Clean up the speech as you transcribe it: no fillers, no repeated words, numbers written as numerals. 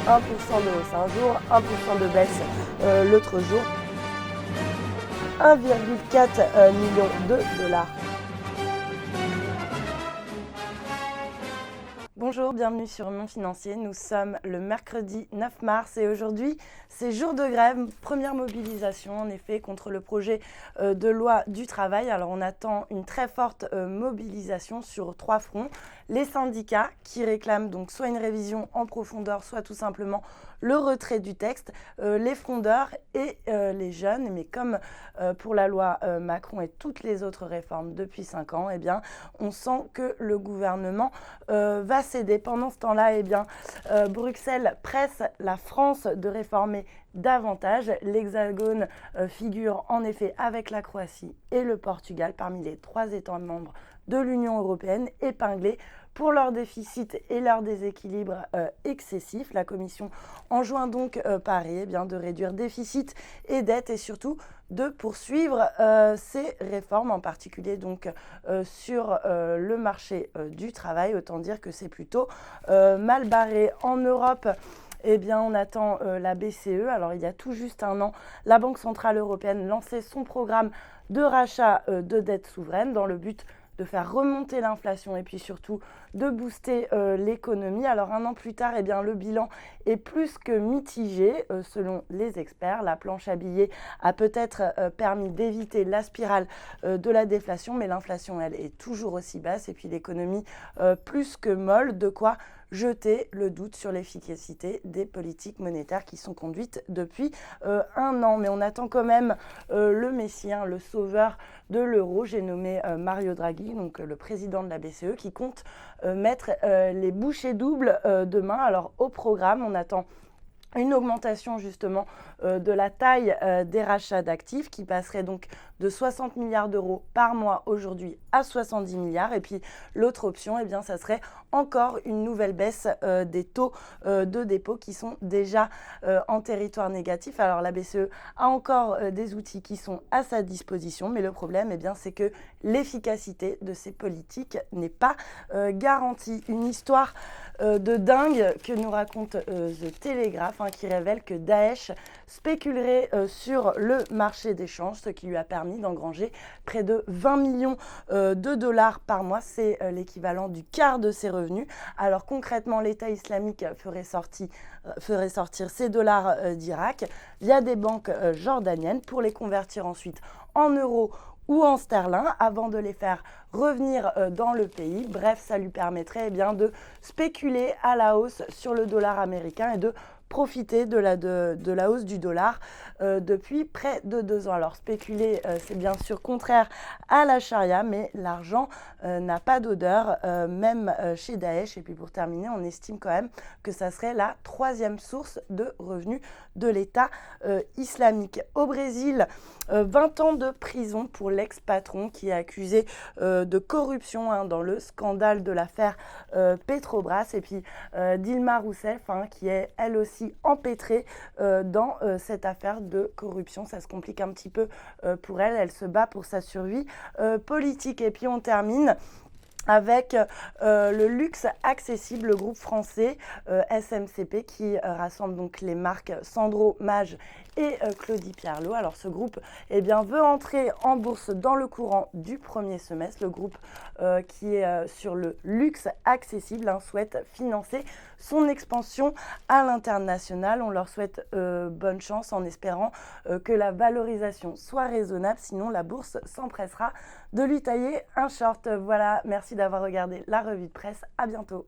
1% de hausse un jour, 1% de baisse l'autre jour. 1,4 million de dollars. Bonjour, bienvenue sur Mon Financier. Nous sommes le mercredi 9 mars et aujourd'hui, c'est jour de grève, première mobilisation en effet contre le projet de loi du travail. Alors on attend une très forte mobilisation sur 3 fronts. Les syndicats qui réclament donc soit une révision en profondeur, soit tout simplement le retrait du texte, les frondeurs et les jeunes. Mais comme pour la loi Macron et toutes les autres réformes depuis 5 ans, eh bien, on sent que le gouvernement va céder. Pendant ce temps-là, eh bien, Bruxelles presse la France de réformer davantage. L'Hexagone figure en effet avec la Croatie et le Portugal parmi les 3 États membres de l'Union européenne épinglés pour leur déficit et leur déséquilibre excessif. La Commission enjoint donc Paris de réduire déficit et dette et surtout de poursuivre ces réformes, en particulier donc sur le marché du travail. Autant dire que c'est plutôt mal barré. En Europe, eh bien, on attend la BCE. Alors, il y a tout juste un an, la Banque Centrale Européenne lançait son programme de rachat de dette souveraine dans le but de faire remonter l'inflation et puis surtout de booster l'économie. Alors un an plus tard, eh bien, le bilan est plus que mitigé selon les experts. La planche à billets a peut-être permis d'éviter la spirale de la déflation, mais l'inflation, elle, est toujours aussi basse et puis l'économie plus que molle, de quoi jeter le doute sur l'efficacité des politiques monétaires qui sont conduites depuis un an. Mais on attend quand même le messie, le sauveur de l'euro. J'ai nommé Mario Draghi, donc le président de la BCE, qui compte mettre les bouchées doubles demain. Alors au programme, on attend une augmentation justement de la taille des rachats d'actifs qui passerait donc de 60 milliards d'euros par mois aujourd'hui à 70 milliards. Et puis l'autre option, eh bien, ça serait encore une nouvelle baisse des taux de dépôt qui sont déjà en territoire négatif. Alors la BCE a encore des outils qui sont à sa disposition, mais le problème, eh bien, c'est que l'efficacité de ces politiques n'est pas garantie. Une histoire de dingue que nous raconte The Telegraph, qui révèle que Daesh spéculerait sur le marché des changes, ce qui lui a permis d'engranger près de 20 millions de dollars par mois. C'est l'équivalent du quart de ses revenus. Alors concrètement, l'État islamique ferait sortir ces dollars d'Irak via des banques jordaniennes pour les convertir ensuite en euros ou en sterling avant de les faire revenir dans le pays. Bref, ça lui permettrait de spéculer à la hausse sur le dollar américain et de profiter de la hausse du dollar depuis près de 2 ans. Alors spéculer, c'est bien sûr contraire à la charia, mais l'argent n'a pas d'odeur, même chez Daesh. Et puis pour terminer, on estime quand même que ça serait la 3e source de revenus de l'État islamique. Au Brésil, 20 ans de prison pour l'ex-patron qui est accusé de corruption dans le scandale de l'affaire Petrobras. Et puis Dilma Rousseff, qui est elle aussi empêtrée dans cette affaire de corruption. Ça se complique un petit peu pour elle. Elle se bat pour sa survie politique. Et puis on termine avec le luxe accessible, le groupe français SMCP qui rassemble donc les marques Sandro, Maje et Claudie Pierlot. Alors ce groupe veut entrer en bourse dans le courant du premier semestre. Le groupe qui est sur le luxe accessible souhaite financer son expansion à l'international. On leur souhaite bonne chance en espérant que la valorisation soit raisonnable, sinon la bourse s'empressera de lui tailler un short. Voilà, merci d'avoir regardé la revue de presse. À bientôt.